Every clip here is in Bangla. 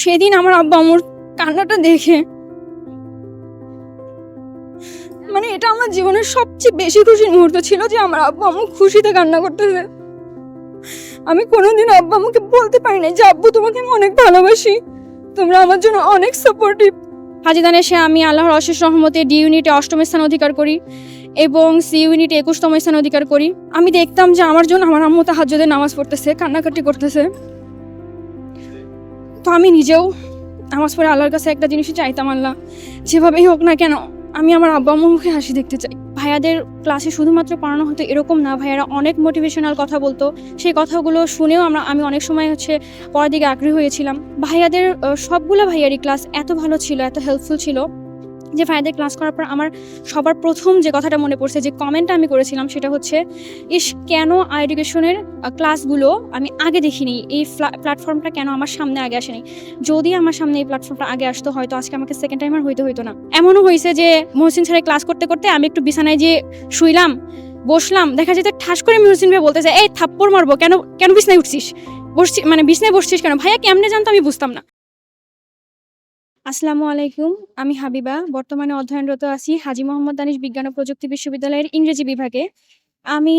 সেদিন আমার আব্বা আম্মুর কান্নাটা দেখে মানে এটা আমার জীবনের সবচেয়ে বেশি খুশির মুহূর্ত ছিল যে আমার আব্বা আম্মু খুশিতে কান্না করতেছে। আমি কোনোদিন আব্বা আম্মুকে বলতে পারি না যে আব্বু তোমাকে আমি অনেক ভালোবাসি, তোমরা আমার জন্য অনেক সাপোর্টিভ। হাজিদানে এসে আমি আল্লাহর অশেষ রহমতে ডি ইউনিটে 8ম স্থান অধিকার করি এবং সি ইউনিটে 21তম স্থান অধিকার করি। আমি দেখতাম যে আমার জন্য আমার আম্মু তাহাজ্জুদের নামাজ পড়তেছে, কান্নাকাটি করতেছে। তো আমি নিজেও নামাজ পড়ে আল্লাহর কাছে একটা জিনিসই চাইতাম, আল্লাহ যেভাবেই হোক না কেন আমি আমার আব্বা আম্মুর মুখে হাসি দেখতে চাই। ভাইয়াদের ক্লাসে শুধুমাত্র পড়ানো হতো এরকম না, ভাইয়ারা অনেক মোটিভেশনাল কথা বলতো। সেই কথাগুলো শুনেও আমি অনেক সময় পড়ার দিকে আগ্রহী হয়েছিলাম। ভাইয়াদের সবগুলো ভাইয়ারই ক্লাস এত ভালো ছিল, এত হেল্পফুল ছিল যে ভাইয়াদের ক্লাস করার পর আমার সবার প্রথম যে কথাটা মনে পড়ছে, যে কমেন্টটা আমি করেছিলাম সেটা হচ্ছে, কেন এডুকেশনের ক্লাসগুলো আমি আগে দেখিনি, এই প্ল্যাটফর্মটা কেন আমার সামনে আগে আসেনি। যদি আমার সামনে এই প্ল্যাটফর্মটা আগে আসতো হয়তো আজকে আমাকে সেকেন্ড টাইম আর হইতো না। এমনও হয়েছে যে মহসিন স্যারের ক্লাস করতে করতে আমি একটু বিছানায় যে শুইলাম, বসলাম, দেখা যেত ঠাস করে মহসিন ভাই বলতেছে, এই থাপ্পড় মারবো, কেন কেন বিছনায় উঠছিস, বিছনায় বসছিস কেন? ভাইয়া কেমনে জানতো আমি বুঝতাম না। আসসালামু আলাইকুম, আমি হাবিবা। বর্তমানে অধ্যয়নরত আছি হাজী মোহাম্মদ দানিশ বিজ্ঞান ও প্রযুক্তি বিশ্ববিদ্যালয়ের ইংরেজি বিভাগে। আমি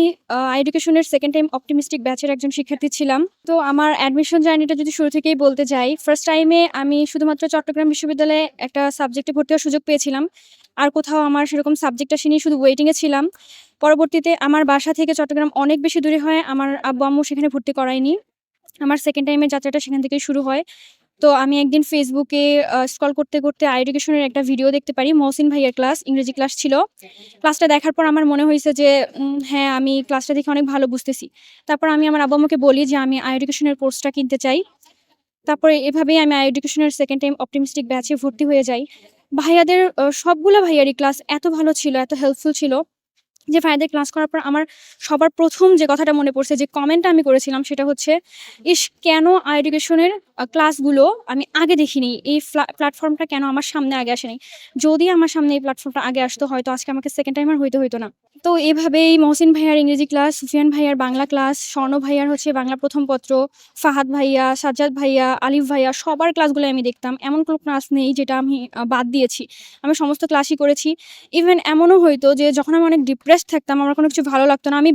এডুকেশনের সেকেন্ড টাইম অপটিমিস্টিক ব্যাচের একজন শিক্ষার্থী ছিলাম। তো আমার অ্যাডমিশন জার্নিটা যদি শুরু থেকেই বলতে যাই, ফার্স্ট টাইমে আমি শুধুমাত্র চট্টগ্রাম বিশ্ববিদ্যালয়ে একটা সাবজেক্টে ভর্তি হওয়ার সুযোগ পেয়েছিলাম। আর কোথাও আমার সেরকম সাবজেক্ট আসেনি, শুধু ওয়েটিংয়ে ছিলাম। পরবর্তীতে আমার বাসা থেকে চট্টগ্রাম অনেক বেশি দূরে হয়, আমার আব্বু আম্মু সেখানে ভর্তি করায়নি। আমার সেকেন্ড টাইমের যাত্রাটা সেখান থেকেই শুরু হয়। তো আমি একদিন ফেসবুকে স্ক্রল করতে করতে এডুকেশনের একটা ভিডিও দেখতে পারি, মহসিন ভাইয়ের ক্লাস, ইংরেজি ক্লাস ছিল। ক্লাসটা দেখার পর আমার মনে হয়েছে যে হ্যাঁ, আমি ক্লাসটা দেখে অনেক ভালো বুঝতেছি। তারপর আমি আমার আব্বু আম্মুকে বলি যে আমি এডুকেশনের কোর্সটা কিনতে চাই। তারপরে এভাবেই আমি এডুকেশনের সেকেন্ড টাইম অপটিমিস্টিক ব্যাচে ভর্তি হয়ে যাই। ভাইয়াদের সবগুলো ভাইয়ারই ক্লাস এত ভালো ছিল, এত হেল্পফুল ছিল যে ভাইয়াদের ক্লাস করার পর আমার সবার প্রথম যে কথাটা মনে পড়ছে, যে কমেন্টটা আমি করেছিলাম সেটা হচ্ছে, কেন এডুকেশনের ক্লাসগুলো আমি আগে দেখিনি, এই প্ল্যাটফর্মটা কেন আমার সামনে আগে আসেনি। যদি আমার সামনে এই প্ল্যাটফর্মটা আগে আসতো হয়তো আজকে আমাকে সেকেন্ড টাইম আর হইতো না। তো এভাবেই মহসিন ভাইয়ার ইংরেজি ক্লাস, সুফিয়ান ভাইয়ার বাংলা ক্লাস, স্বর্ণ ভাইয়ার বাংলা প্রথম পত্র, ফাহাদ ভাইয়া, সাজ্জাদ ভাইয়া, আলিফ ভাইয়া, সবার ক্লাসগুলো আমি দেখতাম। এমন কোনো ক্লাস নেই যেটা আমি বাদ দিয়েছি। আমি সমস্ত ক্লাসই করেছি। ইভেন এমনও হইতো যে যখন আমি অনেক ডিপ্রেসড থাকতাম, আমার কোনো কিছু ভালো লাগতো না, আমি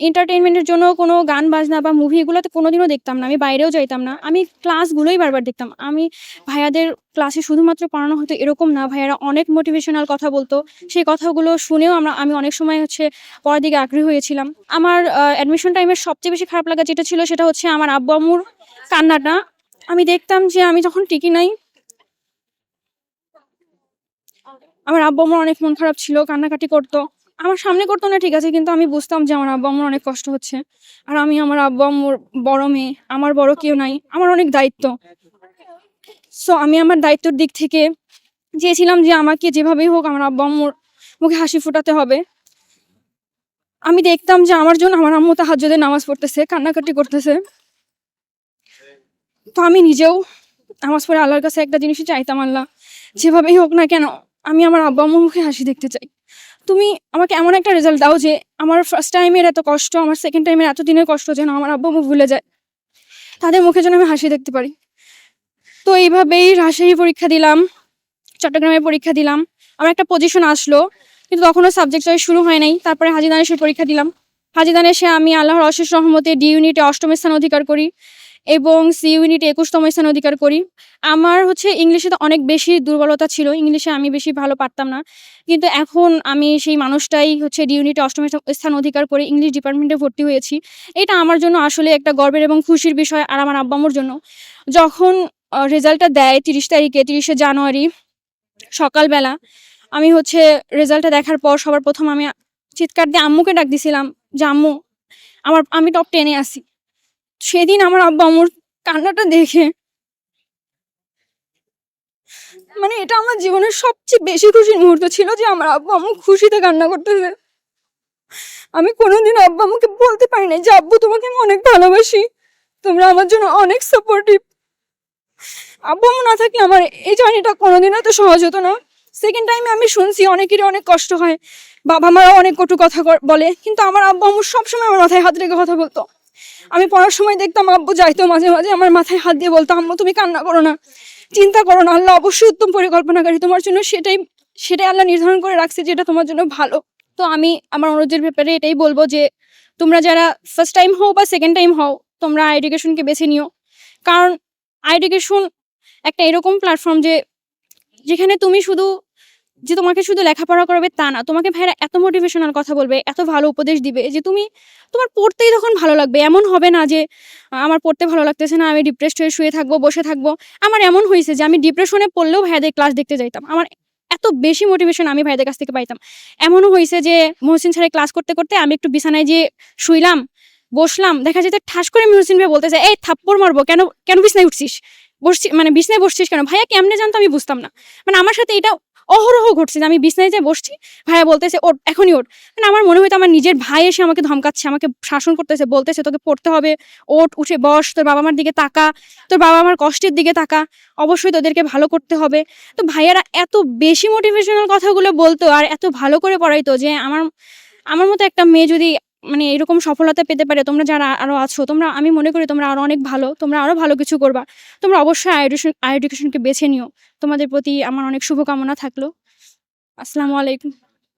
এন্টারটেইনমেন্টের জন্য কোনো গান বাজনা বা মুভি এগুলোতে কোনোদিনও দেখতাম না, আমি বাইরেও যাইতাম না, আমি ক্লাসগুলোই বারবার দেখতাম। আমি ভাইয়াদের ক্লাসে শুধুমাত্র পড়ানো হতো এরকম না, ভাইয়ারা অনেক মোটিভেশনাল কথা বলতো। সেই কথাগুলো শুনেও আমি অনেক সময় পড়ার দিকে আগ্রহী হয়েছিলাম। আমার অ্যাডমিশন টাইমের সবচেয়ে বেশি খারাপ লাগা যেটা ছিল সেটা হচ্ছে আমার আব্বু আম্মুর কান্নাটা। আমি দেখতাম যে আমি যখন টিকি নাই, আমার আব্বু আম্মুর অনেক মন খারাপ ছিল, কান্নাকাটি করতো। আমার সামনে করতো না ঠিক আছে, কিন্তু আমি বুঝতাম যে আমার আব্বু আম্মুর অনেক কষ্ট হচ্ছে। আর আমি আমার আব্বু আম্মুর বড় মেয়ে, আমার বড় কেউ নাই, আমার অনেক দায়িত্ব। সো আমি আমার দায়িত্বের দিক থেকে চেয়েছিলাম যে আমাকে যেভাবেই হোক আমার আব্বু আম্মুর মুখে হাসি ফোটাতে হবে। আমি দেখতাম যে আমার জন্য আমার আম্মু তাহাজ্জুদের নামাজ পড়তেছে, কান্নাকাটি করতেছে। তো আমি নিজেও নামাজ পড়ে আল্লাহর কাছে একটা জিনিসই চাইতাম, আল্লাহ যেভাবেই হোক না কেন আমি আমার আব্বু আম্মুর মুখে হাসি দেখতে চাই। তুমি আমাকে এমন একটা রেজাল্ট দাও যে আমার ফার্স্ট টাইমের এত কষ্ট, আমার সেকেন্ড টাইমের এত দিনের কষ্ট যেন আমার আব্বু আম্মু ভুলে যায়, তাদের মুখে যেন আমি হাসি দেখতে পারি। তো এইভাবেই রাজশাহী পরীক্ষা দিলাম, চট্টগ্রামের পরীক্ষা দিলাম, আমার একটা পজিশন আসলো, কিন্তু তখনও সাবজেক্ট চয়েস শুরু হয় নাই। তারপরে হাজী দানেশের পরীক্ষা দিলাম। হাজী দানেশে আমি আল্লাহর অশেষ রহমতে ডি ইউনিটে 8ম স্থান অধিকার করি এবং সি ইউনিটে 21তম স্থান অধিকার করি। আমার ইংলিশে তো অনেক বেশি দুর্বলতা ছিল, ইংলিশে আমি বেশি ভালো পারতাম না, কিন্তু এখন আমি সেই মানুষটাই ডি ইউনিটে 8ম স্থান অধিকার করে ইংলিশ ডিপার্টমেন্টে ভর্তি হয়েছি। এটা আমার জন্য আসলে একটা গর্বের এবং খুশির বিষয়। আর আমার আব্বু আম্মুর জন্য যখন রেজাল্টটা দেয় 30 জানুয়ারি সকালবেলা, আমি রেজাল্টটা দেখার পর সবার প্রথম আমি চিৎকার দিয়ে আম্মুকে ডাক দিছিলাম যে আম্মু, আমি টপ 10-এ আছি। সেদিন আমার আব্বু আম্মুর কান্নাটা দেখে মানে এটা আমার জীবনের সবচেয়ে বেশি খুশির মুহূর্ত ছিল যে আমার আব্বু আম্মু খুশিতে কান্না করতেছে। আমি কোনোদিন আব্বু আম্মুকে বলতে পারি না যে আব্বু তোমাকে আমি অনেক ভালোবাসি, তোমরা আমার জন্য অনেক সাপোর্টিভ। আব্বু আম্মু না থাকলে আমার এই জার্নিটা কোনোদিনও তো সহজ হতো না। সেকেন্ড টাইমে আমি শুনছি অনেকেরই অনেক কষ্ট হয়, বাবা মারাও অনেক কটু কথা বলে, কিন্তু আমার আব্বু আম্মু সবসময় আমার মাথায় হাত রেখে কথা বলতো আমি পড়ার সময় দেখতাম আব্বু যাইতো মাঝে মাঝে আমার মাথায় হাত দিয়ে বলতো, আম্মু তুমি কান্না করো না, চিন্তা করো না, আল্লাহ অবশ্যই উত্তম পরিকল্পনাকারী তোমার জন্য, সেটাই সেটাই আল্লাহ নির্ধারণ করে রাখছে যেটা তোমার জন্য ভালো। তো আমি আমার অনুরোধের ব্যাপারে এটাই বলবো যে তোমরা যারা ফার্স্ট টাইম হও বা সেকেন্ড টাইম হও, তোমরা এডুকেশনকে বেছে নিও। কারণ এডুকেশন একটা এরকম প্ল্যাটফর্ম যেখানে তুমি যে তোমাকে শুধু লেখাপড়া করাবে তা না, তোমাকে ভাইরা এত মোটিভেশনাল কথা বলবে, এত ভালো উপদেশ দিবে যে তোমার পড়তেই তখন ভালো লাগবে। এমন হবে না যে আমার পড়তে ভালো লাগতেছে না, আমি ডিপ্রেসড হয়ে শুয়ে থাকবো, বসে থাকবো। আমার এমন হয়েছে যে আমি ডিপ্রেশনে পড়লেও ভাইয়াদের ক্লাস দেখতে যাইতাম। আমার এত বেশি মোটিভেশন আমি ভাইদের কাছ থেকে পাইতাম। এমনও হয়েছে যে মহসিন স্যারের ক্লাস করতে করতে আমি একটু বিছানায় যেয়ে শুইলাম, বসলাম, দেখা যেত ঠাস করে মহসিন ভাই বলতেছে, এই থাপ্পড় মারবো, কেন কেন বিছনায় উঠছিস, মানে বিছনায় বসছিস কেন? ভাইয়া কেমনে জানতো আমি বুঝতাম না। মানে আমার সাথে এটা অহরহ ঘটছে যে আমি বিছনায় যেয়ে বসছি, ভাইয়া বলতেছে ওঠ, এখনই ওঠ। মানে আমার মনে হয়তো আমার নিজের ভাই এসে আমাকে ধমকাচ্ছে, আমাকে শাসন করতেছে, বলতেছে তোকে পড়তে হবে, ওঠ, উঠে বস, তোর বাবা মার দিকে তাকা, তোর বাবা মার কষ্টের দিকে তাকা, অবশ্যই তোদেরকে ভালো করতে হবে। তো ভাইয়ারা এত বেশি মোটিভেশনাল কথাগুলো বলতো আর এত ভালো করে পড়াইতো যে আমার আমার মতো একটা মেয়ে যদি মানে এরকম সফলতা পেতে পারে, তোমরা যারা আরো আছো, আমি মনে করি তোমরা আরো অনেক ভালো, তোমরা আরো ভালো কিছু করবা। তোমরা অবশ্যই এডুকেশনকে বেছে নিও। তোমাদের প্রতি আমার অনেক শুভকামনা থাকলো। আসসালামু আলাইকুম।